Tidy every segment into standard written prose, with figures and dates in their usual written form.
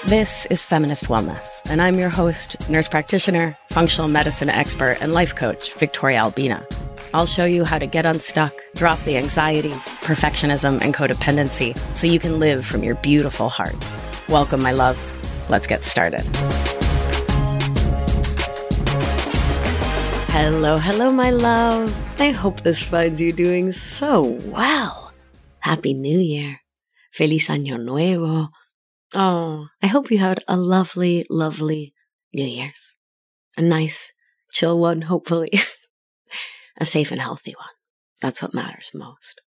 This is Feminist Wellness, and I'm your host, nurse practitioner, functional medicine expert, and life coach, Victoria Albina. I'll show you how to get unstuck, drop the anxiety, perfectionism, and codependency so you can live from your beautiful heart. Welcome, my love. Let's get started. Hello, my love. I hope this finds you doing so well. Happy New Year. Feliz Año Nuevo. Oh, I hope you had a lovely, lovely New Year's. A nice, chill one, hopefully. A safe and healthy one. That's what matters most.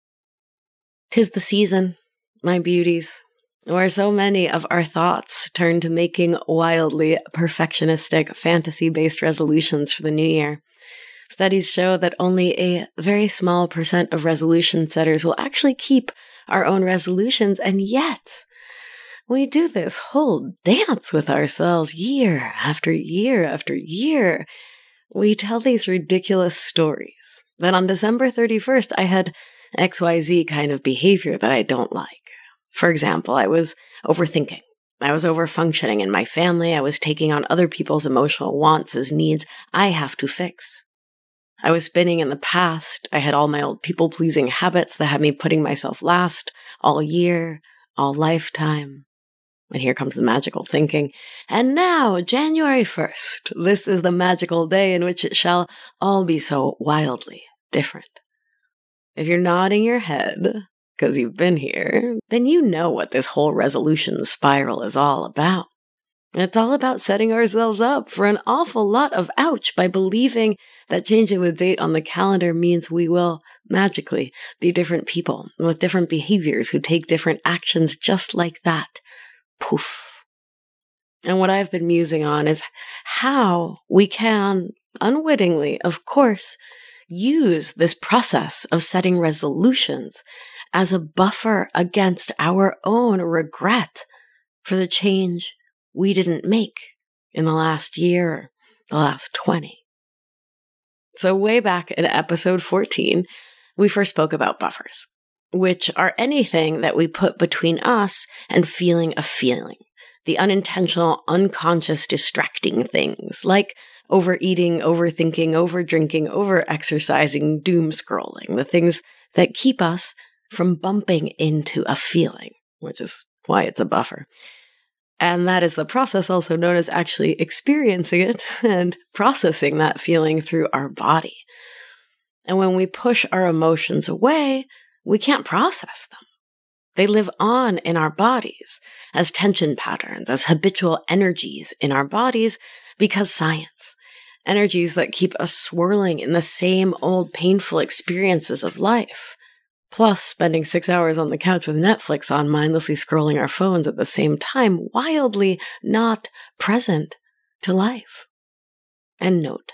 'Tis the season, my beauties, where so many of our thoughts turn to making wildly perfectionistic, fantasy-based resolutions for the new year. Studies show that only a very small % of resolution setters will actually keep our own resolutions, and yet we do this whole dance with ourselves year after year after year. We tell these ridiculous stories that on December 31st, I had XYZ kind of behavior that I don't like. For example, I was overthinking. I was overfunctioning in my family. I was taking on other people's emotional wants as needs I have to fix. I was spinning in the past. I had all my old people-pleasing habits that had me putting myself last all year, all lifetime. And here comes the magical thinking. And now, January 1st, this is the magical day in which it shall all be so wildly different. If you're nodding your head, because you've been here, then you know what this whole resolution spiral is all about. It's all about setting ourselves up for an awful lot of ouch by believing that changing the date on the calendar means we will magically be different people with different behaviors who take different actions just like that. Poof. And what I've been musing on is how we can, unwittingly, of course, use this process of setting resolutions as a buffer against our own regret for the change we didn't make in the last year or the last 20. So way back in episode 14, we first spoke about buffers, which are anything that we put between us and feeling a feeling. The unintentional, unconscious, distracting things like overeating, overthinking, overdrinking, overexercising, doom scrolling, the things that keep us from bumping into a feeling, which is why it's a buffer. And that is the process also known as actually experiencing it and processing that feeling through our body. And when we push our emotions away, we can't process them. They live on in our bodies as tension patterns, as habitual energies in our bodies because science. Energies that keep us swirling in the same old painful experiences of life. Plus spending 6 hours on the couch with Netflix on, mindlessly scrolling our phones at the same time, wildly not present to life. And note,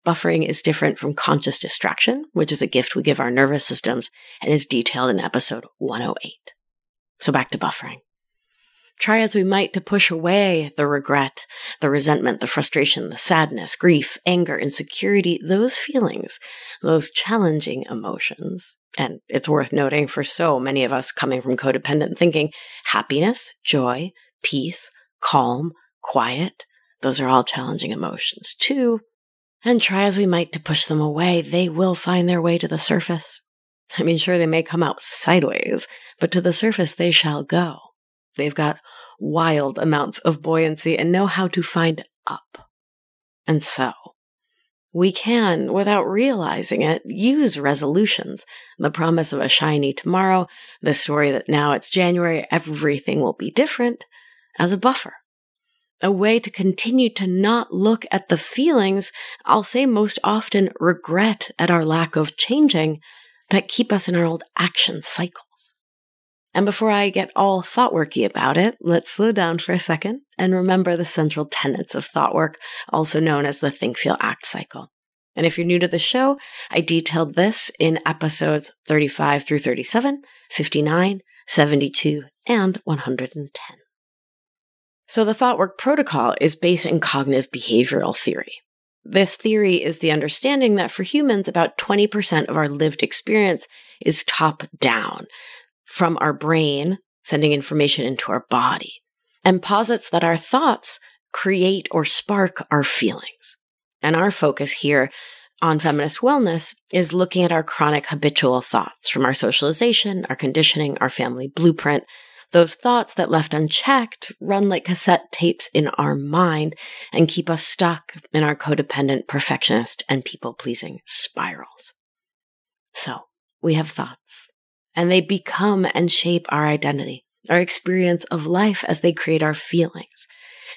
buffering is different from conscious distraction, which is a gift we give our nervous systems and is detailed in episode 108. So back to buffering. Try as we might to push away the regret, the resentment, the frustration, the sadness, grief, anger, insecurity, those feelings, those challenging emotions. And it's worth noting for so many of us coming from codependent thinking, happiness, joy, peace, calm, quiet, those are all challenging emotions too. And try as we might to push them away, they will find their way to the surface. I mean, sure, they may come out sideways, but to the surface they shall go. They've got wild amounts of buoyancy and know how to find up. And so, we can, without realizing it, use resolutions, the promise of a shiny tomorrow, the story that now it's January, everything will be different, as a buffer. A way to continue to not look at the feelings, I'll say most often regret at our lack of changing, that keep us in our old action cycles. And before I get all thought-worky about it, let's slow down for a second and remember the central tenets of thought work, also known as the think, feel, act cycle. And if you're new to the show, I detailed this in episodes 35 through 37, 59, 72, and 110. So the thought work protocol is based in cognitive behavioral theory. This theory is the understanding that for humans, about 20% of our lived experience is top down, from our brain sending information into our body. and posits that our thoughts create or spark our feelings. And our focus here on Feminist Wellness is looking at our chronic habitual thoughts from our socialization, our conditioning, our family blueprint. Those thoughts that left unchecked run like cassette tapes in our mind and keep us stuck in our codependent, perfectionist, and people-pleasing spirals. So we have thoughts, and they become and shape our identity, our experience of life as they create our feelings.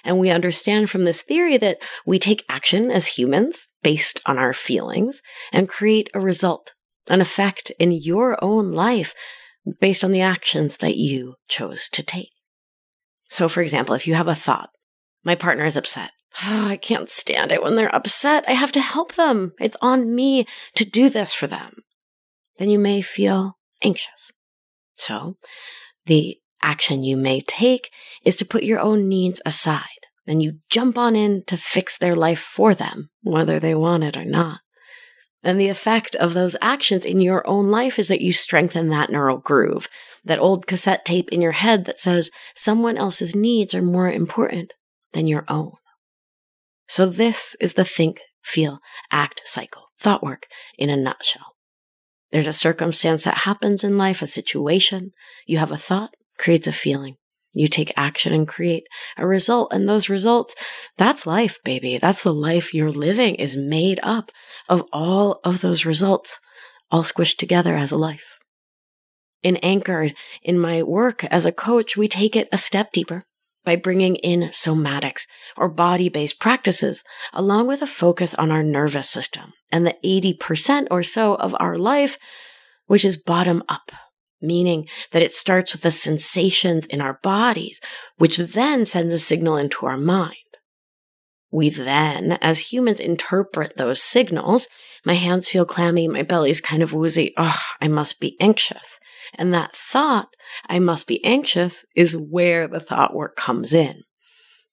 And we understand from this theory that we take action as humans based on our feelings and create a result, an effect in your own life based on the actions that you chose to take. So, for example, if you have a thought, my partner is upset. Oh, I can't stand it when they're upset. I have to help them. It's on me to do this for them. Then you may feel anxious. So, the action you may take is to put your own needs aside, and you jump on in to fix their life for them, whether they want it or not. And the effect of those actions in your own life is that you strengthen that neural groove, that old cassette tape in your head that says someone else's needs are more important than your own. So this is the think, feel, act cycle, thought work in a nutshell. There's a circumstance that happens in life, a situation. You have a thought, creates a feeling. You take action and create a result. And those results, that's life, baby. That's the life you're living, is made up of all of those results, all squished together as a life. In Anchored, in my work as a coach, we take it a step deeper by bringing in somatics or body-based practices, along with a focus on our nervous system and the 80% or so of our life, which is bottom up. Meaning that it starts with the sensations in our bodies, which then sends a signal into our mind. We then, as humans, interpret those signals. My hands feel clammy, my belly's kind of woozy. Oh, I must be anxious. And that thought, I must be anxious, is where the thought work comes in.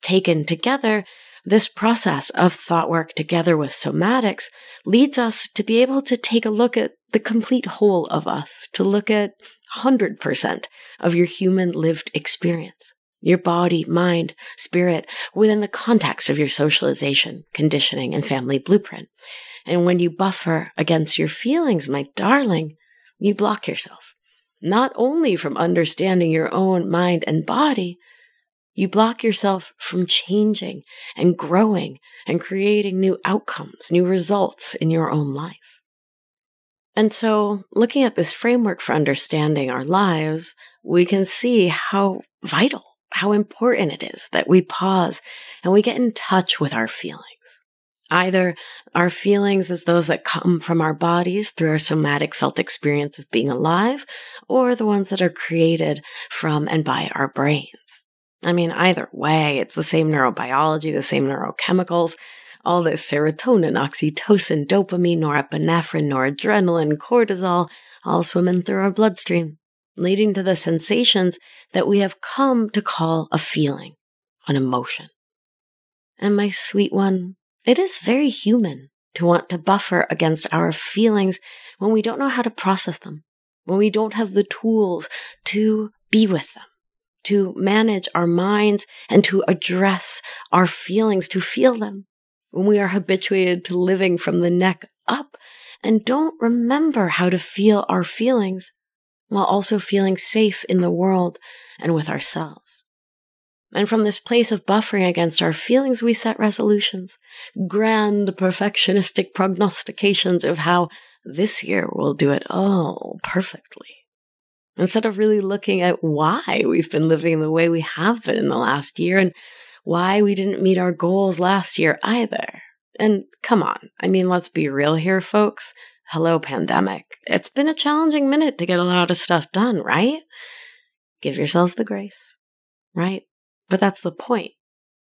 Taken together, this process of thought work together with somatics leads us to be able to take a look at the complete whole of us, to look at 100% of your human lived experience, your body, mind, spirit, within the context of your socialization, conditioning, and family blueprint. And when you buffer against your feelings, my darling, you block yourself, not only from understanding your own mind and body, you block yourself from changing and growing and creating new outcomes, new results in your own life. And so, looking at this framework for understanding our lives, we can see how vital, how important it is that we pause and we get in touch with our feelings. Either our feelings as those that come from our bodies through our somatic felt experience of being alive, or the ones that are created from and by our brains. I mean, either way, it's the same neurobiology, the same neurochemicals, all this serotonin, oxytocin, dopamine, norepinephrine, noradrenaline, cortisol, all swimming through our bloodstream, leading to the sensations that we have come to call a feeling, an emotion. And my sweet one, it is very human to want to buffer against our feelings when we don't know how to process them, when we don't have the tools to be with them, to manage our minds and to address our feelings, to feel them. When we are habituated to living from the neck up and don't remember how to feel our feelings while also feeling safe in the world and with ourselves. And from this place of buffering against our feelings, we set resolutions, grand perfectionistic prognostications of how this year we'll do it all perfectly. Instead of really looking at why we've been living the way we have been in the last year and why we didn't meet our goals last year either. And come on, I mean, let's be real here, folks. Hello, pandemic. It's been a challenging minute to get a lot of stuff done, right? Give yourselves the grace, right? But that's the point.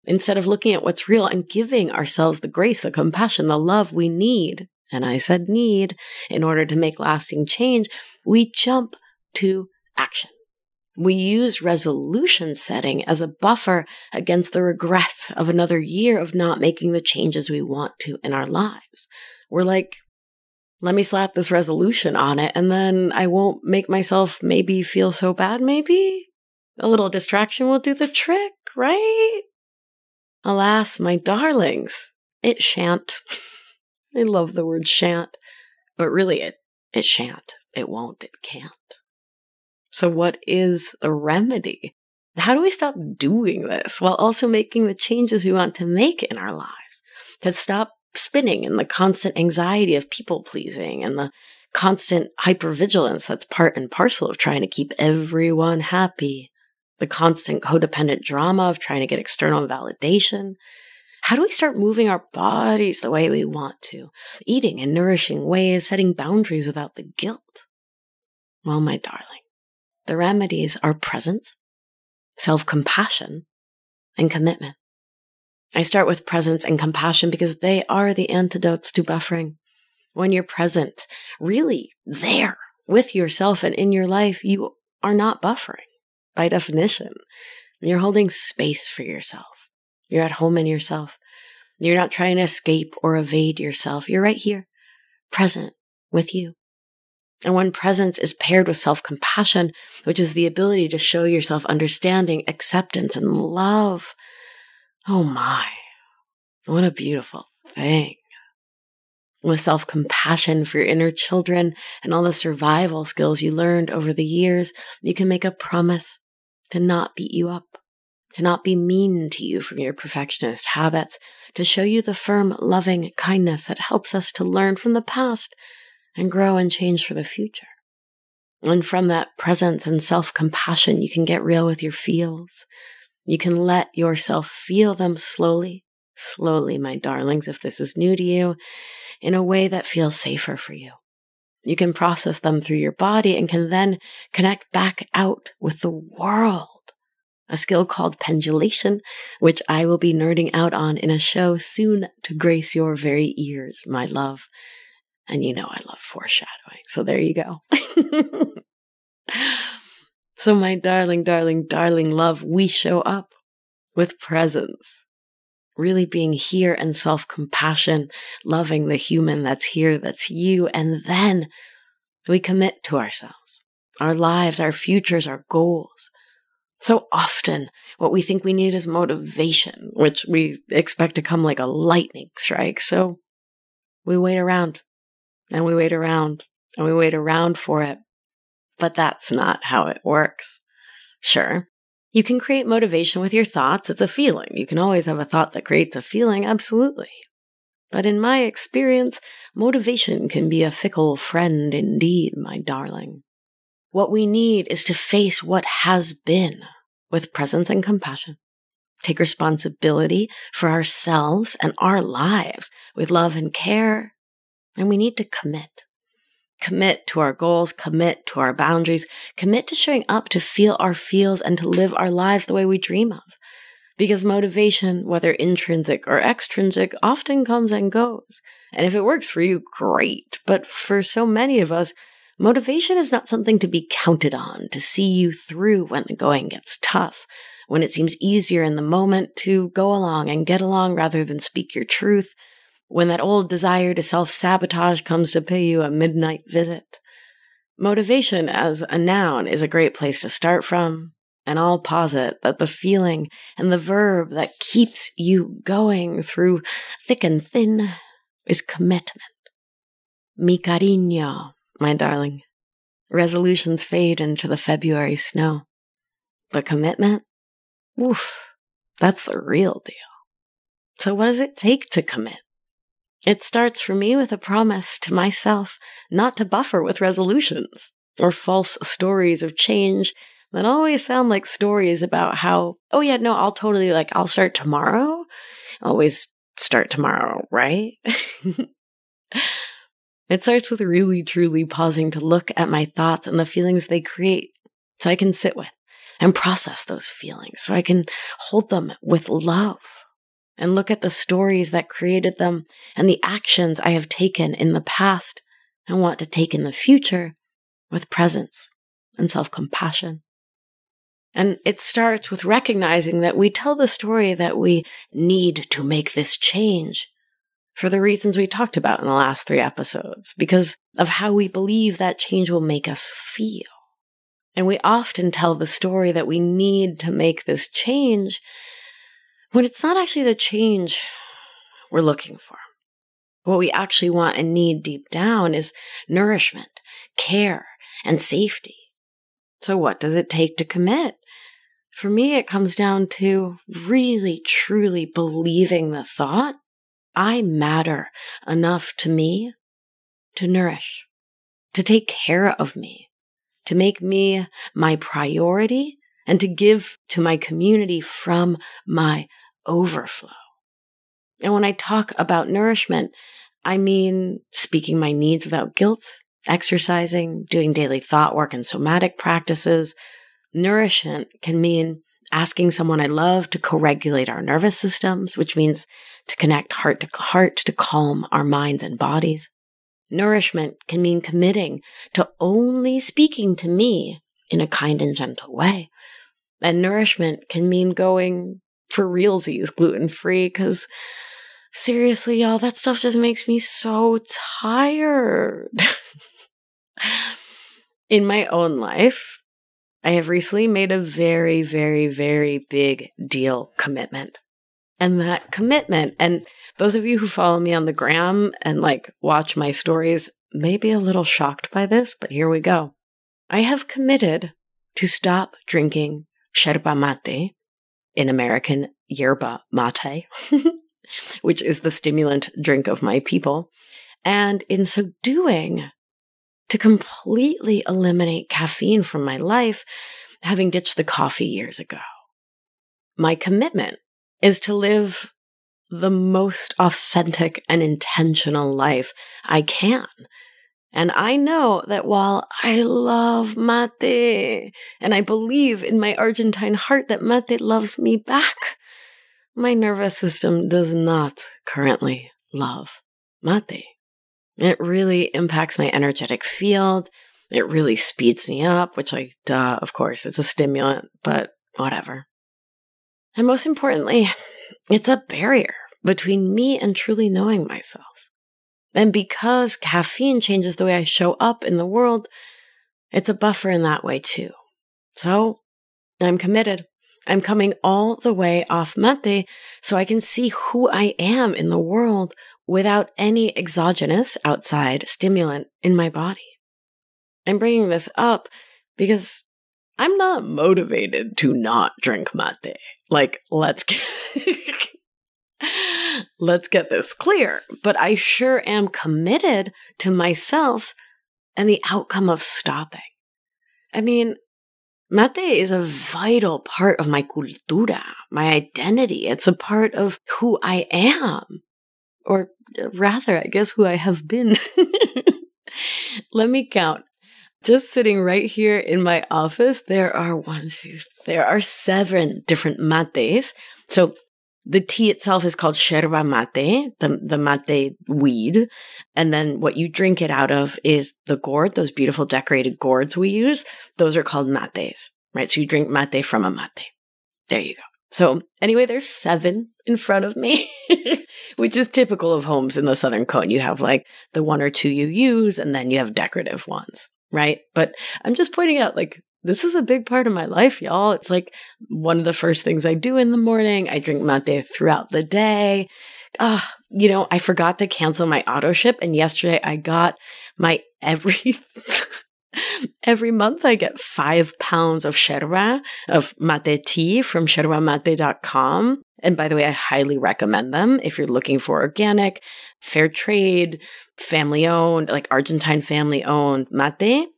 Instead of looking at what's real and giving ourselves the grace, the compassion, the love we need, and I said need, in order to make lasting change, we jump to action. We use resolution setting as a buffer against the regret of another year of not making the changes we want to in our lives. We're like, let me slap this resolution on it, and then I won't make myself maybe feel so bad, maybe? A little distraction will do the trick, right? Alas, my darlings, it shan't. I love the word shan't, but really it shan't. It won't. It can't. So what is the remedy? How do we stop doing this while also making the changes we want to make in our lives? To stop spinning in the constant anxiety of people pleasing and the constant hypervigilance that's part and parcel of trying to keep everyone happy, the constant codependent drama of trying to get external validation. How do we start moving our bodies the way we want to, eating in nourishing ways, setting boundaries without the guilt? Well, my darling, the remedies are presence, self-compassion, and commitment. I start with presence and compassion because they are the antidotes to buffering. When you're present, really there with yourself and in your life, you are not buffering. By definition, you're holding space for yourself. You're at home in yourself. You're not trying to escape or evade yourself. You're right here, present with you. And when presence is paired with self-compassion, which is the ability to show yourself understanding, acceptance, and love, oh my, what a beautiful thing. With self-compassion for your inner children and all the survival skills you learned over the years, you can make a promise to not beat you up, to not be mean to you from your perfectionist habits, to show you the firm, loving kindness that helps us to learn from the past and grow and change for the future. And from that presence and self-compassion, you can get real with your feels. You can let yourself feel them slowly, my darlings, if this is new to you, in a way that feels safer for you. You can process them through your body and can then connect back out with the world. A skill called pendulation, which I will be nerding out on in a show soon to grace your very ears, my love. And you know I love foreshadowing, so there you go. So my darling, darling, darling love, we show up with presence, really being here and self-compassion, loving the human that's here, that's you, and then we commit to ourselves, our lives, our futures, our goals. So often, what we think we need is motivation, which we expect to come like a lightning strike. So we wait around, and we wait around, and we wait around for it. But that's not how it works. Sure, you can create motivation with your thoughts. It's a feeling. You can always have a thought that creates a feeling, absolutely. But in my experience, motivation can be a fickle friend indeed, my darling. What we need is to face what has been with presence and compassion. Take responsibility for ourselves and our lives with love and care. And we need to commit. Commit to our goals, commit to our boundaries, commit to showing up to feel our feels and to live our lives the way we dream of. Because motivation, whether intrinsic or extrinsic, often comes and goes. And if it works for you, great. But for so many of us, motivation is not something to be counted on, to see you through when the going gets tough, when it seems easier in the moment to go along and get along rather than speak your truth, when that old desire to self-sabotage comes to pay you a midnight visit. Motivation as a noun is a great place to start from, and I'll posit that the feeling and the verb that keeps you going through thick and thin is commitment. Mi cariño, my darling. Resolutions fade into the February snow. But commitment? Oof, that's the real deal. So what does it take to commit? It starts for me with a promise to myself not to buffer with resolutions or false stories of change that always sound like stories about how, oh yeah, no, I'll start tomorrow. Always start tomorrow, right? It starts with really, truly pausing to look at my thoughts and the feelings they create so I can sit with and process those feelings, so I can hold them with love and look at the stories that created them and the actions I have taken in the past and want to take in the future with presence and self-compassion. And it starts with recognizing that we tell the story that we need to make this change for the reasons we talked about in the last 3 episodes, because of how we believe that change will make us feel. And we often tell the story that we need to make this change when it's not actually the change we're looking for. What we actually want and need deep down is nourishment, care, and safety. So what does it take to commit? For me, it comes down to really, truly believing the thought, I matter enough to me to nourish, to take care of me, to make me my priority, and to give to my community from my overflow. And when I talk about nourishment, I mean speaking my needs without guilt, exercising, doing daily thought work and somatic practices. Nourishment can mean asking someone I love to co-regulate our nervous systems, which means to connect heart to heart to calm our minds and bodies. Nourishment can mean committing to only speaking to me in a kind and gentle way. And nourishment can mean going for realsies gluten-free, because seriously, y'all, that stuff just makes me so tired. In my own life, I have recently made a very, very, very big deal commitment. And that commitment, and those of you who follow me on the gram and watch my stories may be a little shocked by this, but here we go. I have committed to stop drinking yerba mate, in American yerba mate, which is the stimulant drink of my people. And in so doing, to completely eliminate caffeine from my life, having ditched the coffee years ago. My commitment is to live the most authentic and intentional life I can. And I know that while I love mate, and I believe in my Argentine heart that mate loves me back, my nervous system does not currently love mate. It really impacts my energetic field. It really speeds me up, which of course, it's a stimulant, but whatever. And most importantly, it's a barrier between me and truly knowing myself. And because caffeine changes the way I show up in the world, it's a buffer in that way too. So I'm committed. I'm coming all the way off mate so I can see who I am in the world without any exogenous outside stimulant in my body. I'm bringing this up because I'm not motivated to not drink mate. Let's get this clear. But I sure am committed to myself and the outcome of stopping. I mean, mate is a vital part of my cultura, my identity. It's a part of who I am. Or rather, I guess who I have been. Let me count. Just sitting right here in my office, there are 7 different mates. So the tea itself is called yerba mate, the mate weed. And then what you drink it out of is the gourd, those beautiful decorated gourds we use. Those are called mates, right? So you drink mate from a mate. There you go. So anyway, there's 7 in front of me, which is typical of homes in the Southern Cone. You have the 1 or 2 you use, and then you have decorative ones, right? But I'm just pointing out, this is a big part of my life, y'all. It's one of the first things I do in the morning. I drink mate throughout the day. I forgot to cancel my auto ship, and yesterday I got my every month I get 5 pounds of yerba, of mate tea from yerbamate.com. And by the way, I highly recommend them if you're looking for organic, fair trade, family owned, Argentine family owned mate.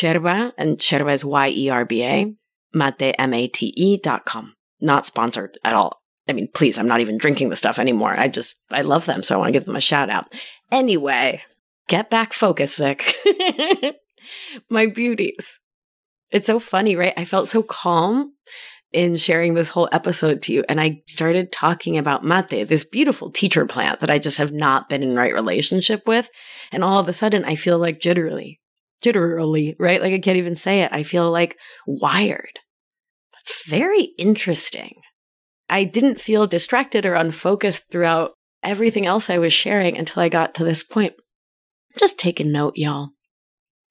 Yerba, and yerba is YERBA, mate, MATE.com. Not sponsored at all. I mean, please, I'm not even drinking the stuff anymore. I love them, so I want to give them a shout out. Anyway, get back focused, Vic. My beauties. It's so funny, right? I felt so calm in sharing this whole episode to you, and I started talking about mate, this beautiful teacher plant that I just have not been in right relationship with, and all of a sudden I feel jittery, right? I can't even say it. I feel wired. That's very interesting. I didn't feel distracted or unfocused throughout everything else I was sharing until I got to this point. Just take a note, y'all.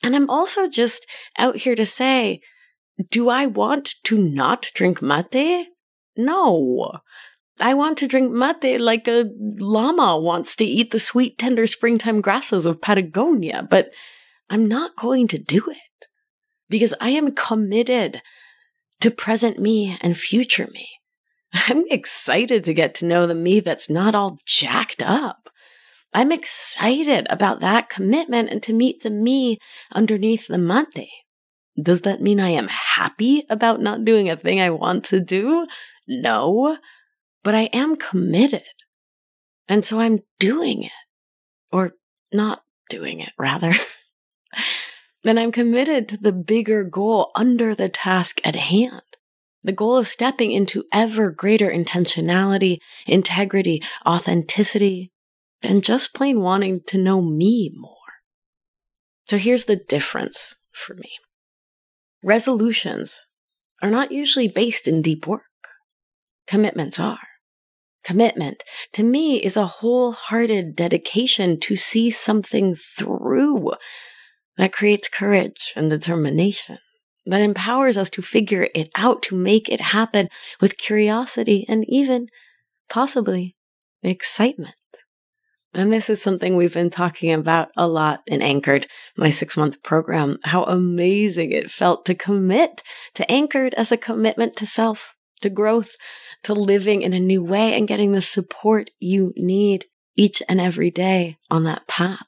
And I'm also just out here to say, do I want to not drink mate? No. I want to drink mate like a llama wants to eat the sweet, tender springtime grasses of Patagonia, but I'm not going to do it because I am committed to present me and future me. I'm excited to get to know the me that's not all jacked up. I'm excited about that commitment and to meet the me underneath the mate. Does that mean I am happy about not doing a thing I want to do? No, but I am committed. And so I'm doing it, or not doing it, rather. And I'm committed to the bigger goal under the task at hand. The goal of stepping into ever greater intentionality, integrity, authenticity, than just plain wanting to know me more. So here's the difference for me. Resolutions are not usually based in deep work. Commitments are. Commitment, to me, is a wholehearted dedication to see something through that creates courage and determination, that empowers us to figure it out, to make it happen with curiosity and even, possibly, excitement. And this is something we've been talking about a lot in Anchored, my 6-month program, how amazing it felt to commit to Anchored as a commitment to self, to growth, to living in a new way and getting the support you need each and every day on that path.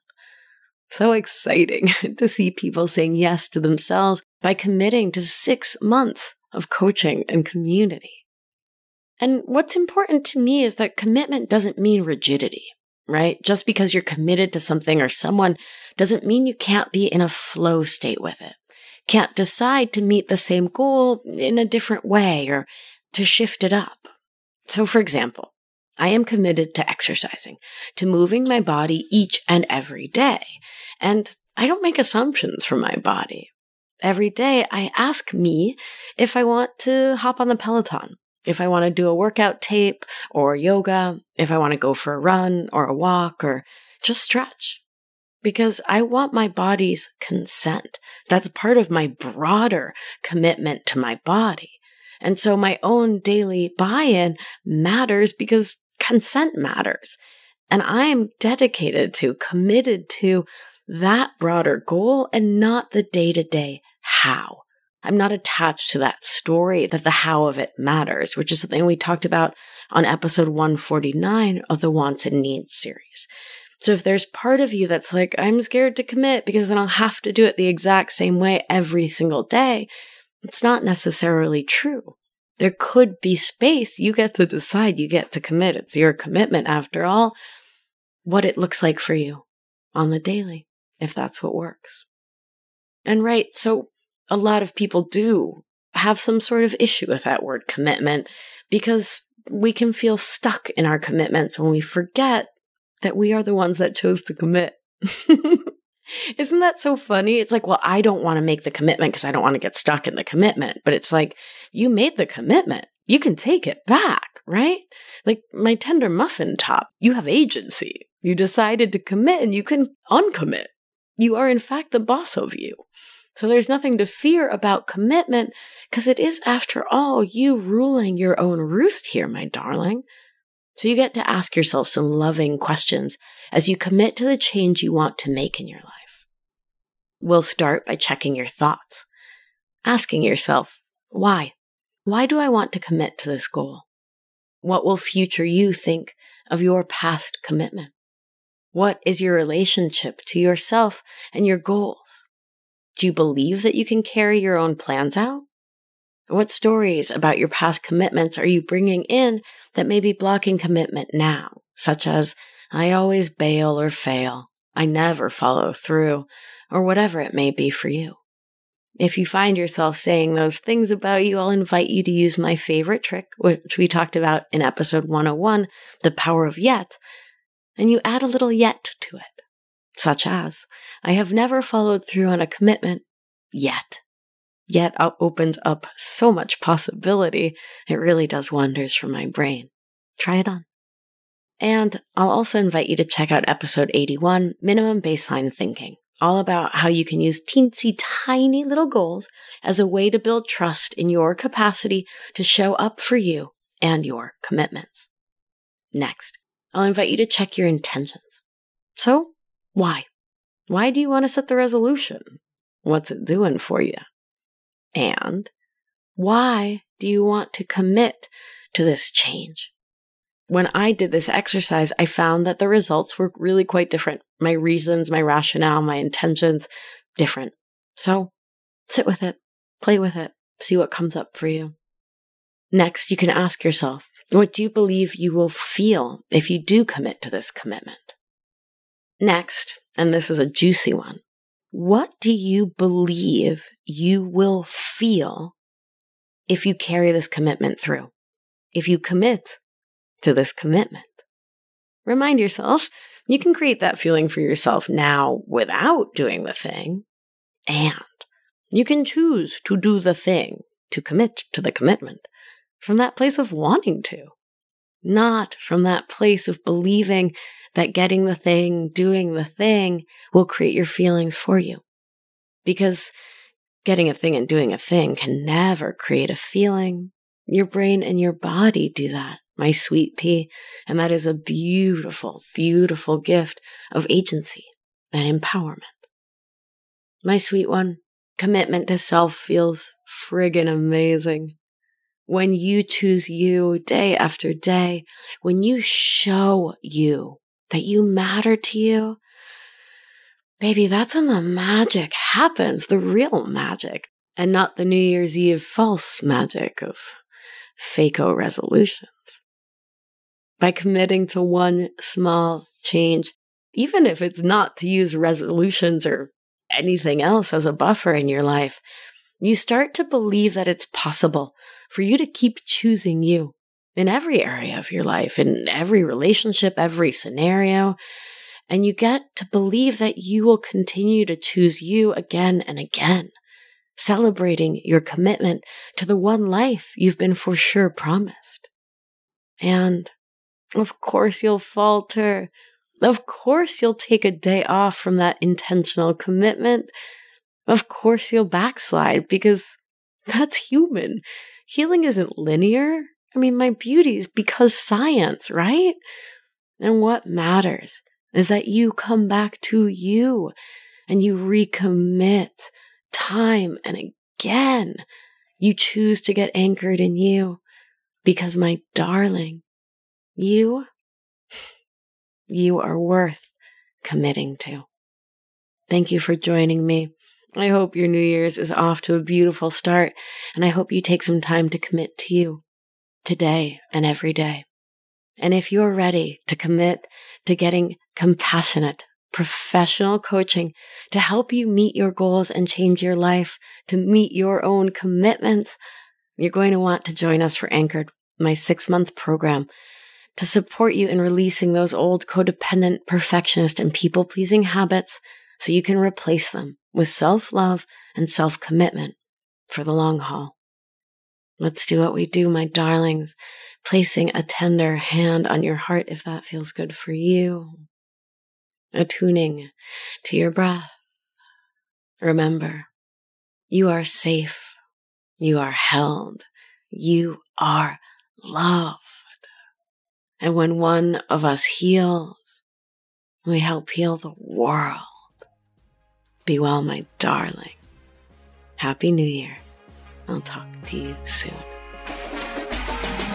So exciting to see people saying yes to themselves by committing to 6 months of coaching and community. And what's important to me is that commitment doesn't mean rigidity. Right? Just because you're committed to something or someone doesn't mean you can't be in a flow state with it. Can't decide to meet the same goal in a different way or to shift it up. So for example, I am committed to exercising, to moving my body each and every day. And I don't make assumptions for my body. Every day I ask me if I want to hop on the Peloton, if I want to do a workout tape or yoga, if I want to go for a run or a walk or just stretch. Because I want my body's consent. That's part of my broader commitment to my body. And so my own daily buy-in matters because consent matters. And I am dedicated to, committed to that broader goal and not the day-to-day how. I'm not attached to that story that the how of it matters, which is something we talked about on episode 149 of the Wants and Needs series. So if there's part of you that's like, I'm scared to commit because then I'll have to do it the exact same way every single day, it's not necessarily true. There could be space. You get to decide. You get to commit. It's your commitment, after all, what it looks like for you on the daily, if that's what works. And right, so a lot of people do have some sort of issue with that word commitment because we can feel stuck in our commitments when we forget that we are the ones that chose to commit. Isn't that so funny? It's like, well, I don't want to make the commitment because I don't want to get stuck in the commitment. But it's like, you made the commitment. You can take it back, right? Like my tender muffin top, you have agency. You decided to commit and you can uncommit. You are in fact the boss of you. So there's nothing to fear about commitment because it is, after all, you ruling your own roost here, my darling. So you get to ask yourself some loving questions as you commit to the change you want to make in your life. We'll start by checking your thoughts, asking yourself, why? Why do I want to commit to this goal? What will future you think of your past commitment? What is your relationship to yourself and your goals? Do you believe that you can carry your own plans out? What stories about your past commitments are you bringing in that may be blocking commitment now, such as, I always bail or fail, I never follow through, or whatever it may be for you? If you find yourself saying those things about you, I'll invite you to use my favorite trick, which we talked about in episode 101, the power of yet, and you add a little yet to it. Such as, I have never followed through on a commitment yet. Yet opens up so much possibility. It really does wonders for my brain. Try it on. And I'll also invite you to check out episode 81, Minimum Baseline Thinking, all about how you can use teensy tiny little goals as a way to build trust in your capacity to show up for you and your commitments. Next, I'll invite you to check your intentions. So, why? Why do you want to set the resolution? What's it doing for you? And why do you want to commit to this change? When I did this exercise, I found that the results were really quite different. My reasons, my rationale, my intentions, different. So sit with it, play with it, see what comes up for you. Next, you can ask yourself, what do you believe you will feel if you do commit to this commitment? Next, and this is a juicy one, what do you believe you will feel if you carry this commitment through? If you commit to this commitment? Remind yourself, you can create that feeling for yourself now without doing the thing, and you can choose to do the thing, to commit to the commitment, from that place of wanting to, not from that place of believing that getting the thing, doing the thing will create your feelings for you. Because getting a thing and doing a thing can never create a feeling. Your brain and your body do that, my sweet pea, and that is a beautiful, beautiful gift of agency and empowerment. My sweet one, commitment to self feels friggin' amazing. When you choose you day after day, when you show you that you matter to you, baby, that's when the magic happens, the real magic, and not the New Year's Eve false magic of fake-o resolutions. By committing to one small change, even if it's not to use resolutions or anything else as a buffer in your life, you start to believe that it's possible for you to keep choosing you in every area of your life, in every relationship, every scenario. And you get to believe that you will continue to choose you again and again, celebrating your commitment to the one life you've been for sure promised. And of course you'll falter. Of course you'll take a day off from that intentional commitment. Of course you'll backslide, because that's human. Healing isn't linear. I mean, my beauty is because science, right? And what matters is that you come back to you and you recommit time and again. You choose to get anchored in you because, my darling, you are worth committing to. Thank you for joining me. I hope your New Year's is off to a beautiful start, and I hope you take some time to commit to you today and every day. And if you're ready to commit to getting compassionate, professional coaching to help you meet your goals and change your life, to meet your own commitments, you're going to want to join us for Anchored, my 6-month program, to support you in releasing those old codependent, perfectionist, and people-pleasing habits so you can replace them with self-love and self-commitment for the long haul. Let's do what we do, my darlings, placing a tender hand on your heart if that feels good for you. Attuning to your breath. Remember, you are safe. You are held. You are loved. And when one of us heals, we help heal the world. Be well, my darling. Happy New Year. I'll talk to you soon.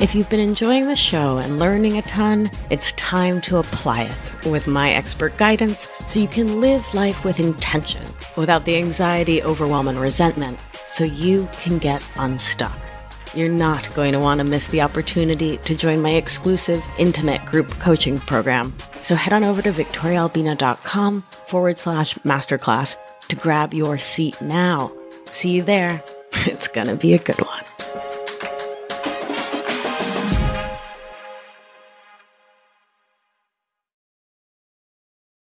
If you've been enjoying the show and learning a ton, it's time to apply it with my expert guidance so you can live life with intention without the anxiety, overwhelm, and resentment, so you can get unstuck. You're not going to want to miss the opportunity to join my exclusive intimate group coaching program. So head on over to victoriaalbina.com/masterclass to grab your seat now. See you there. It's going to be a good one.